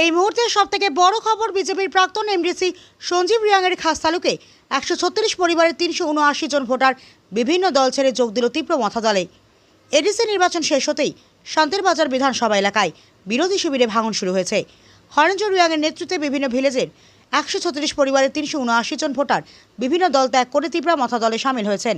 এই মুহূর্তে সবথেকে বড় খবর, বিজেপির প্রাক্তন এমডিসি সঞ্জীব রিয়াংয়ের খাস তালুকে 136 পরিবারের 379 জন ভোটার বিভিন্ন দল ছেড়ে যোগ দিল তীব্র মথা দলে। এডিসি নির্বাচন শেষ হতেই শান্তির বাজার বিধানসভা এলাকায় বিরোধী শিবিরে ভাঙন শুরু হয়েছে। হরেঞ্জর রিয়াংয়ের নেতৃত্বে বিভিন্ন ভিলেজের 136 পরিবারের 379 জন ভোটার বিভিন্ন দল ত্যাগ করে তীব্র মথা দলে সামিল হয়েছেন।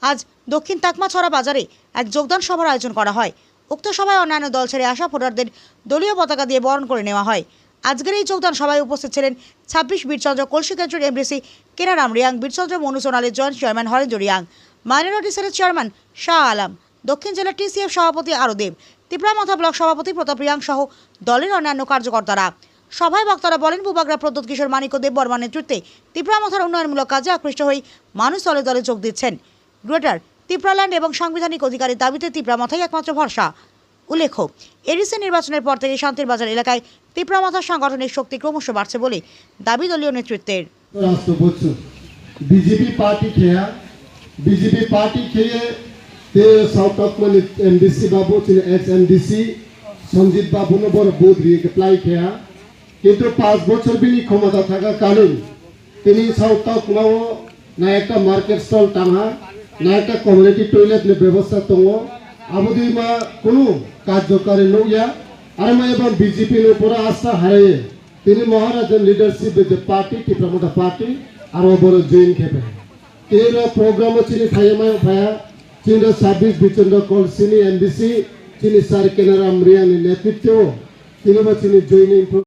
আজ দক্ষিণ তাকমাছড়া বাজারে এক যোগদান সভার আয়োজন করা হয়। উক্ত সভায় অন্যান্য দল ছেড়ে আসা ভোটারদের দলীয় পতাকা দিয়ে বরণ করে নেওয়া হয়। আজকের এই যোগদান সভায় উপস্থিত ছিলেন 26 বীরচন্দ্র কলসি কেন্দ্রের এমডিসি কেনারাম রিয়াং, বীরচন্দ্র মনুসোনালের জয়েন্ট চেয়ারম্যান হরেঞ্জর রিয়াং, মাইনরিটি সেলের চেয়ারম্যান শাহ আলম, দক্ষিণ জেলার টিসিএফ সভাপতি আরদেব, তিপ্রামাথা ব্লক সভাপতি প্রতাপ রিয়াং সহ দলের অন্যান্য কার্যকর্তারা। সভায় বক্তারা বলেন, বুবাগ্রা প্রদ্যোৎ কিশোর মানিক্য দেব বর্মার নেতৃত্বে তিপ্রামাথার উন্নয়নমূলক কাজে আকৃষ্ট হয়ে মানুষ দলে দলে যোগ দিচ্ছেন। গ্রেটার তিপ্রাল্যান্ড এবং সাংবিধানিক অধিকারের দাবিতে তিপ্রামাথাই একমাত্র ভরসা। উল্লেখ্য, এডিসি নির্বাচনের পর থেকে শান্তির বাজার এলাকায় তিপ্রামাথার সাংগঠনিক শক্তি ক্রমশ বাড়ছে বলে দাবি দলীয় নেতৃত্বের। বিজেপি পার্টি খেয়ে সাউথ এমডিসি বাবু এক্স এমডিসি সঞ্জিত বাবু বড় বুধ প্লাই খেয়া, কিন্তু 5 বছর বিনি ক্ষমতা থাকাকালীন তিনি সাউথ না একটা মার্কেট স্টল টাঙা, না একটা কমিউনিটি টয়লেট ব্যবস্থা দङ। আবদি মা কোনো কার্যকারী নইয়া আর মা এবং বিজেপির উপর আস্থা হারিয়ে তিনি মহারাজন লিডারশিপ যে পার্টি তিপ্রামাথা পার্টি আর বড় জয়েন খেপে এর প্রোগ্রাম চিনি থাইমায় ভায়া চিনি 26 বীরচন্দ্র কলসিনি এমডিসি চিনি স্যার কেনারাম রিয়াংয়ের নেতৃত্বে তিনি চিনি জয়েনিং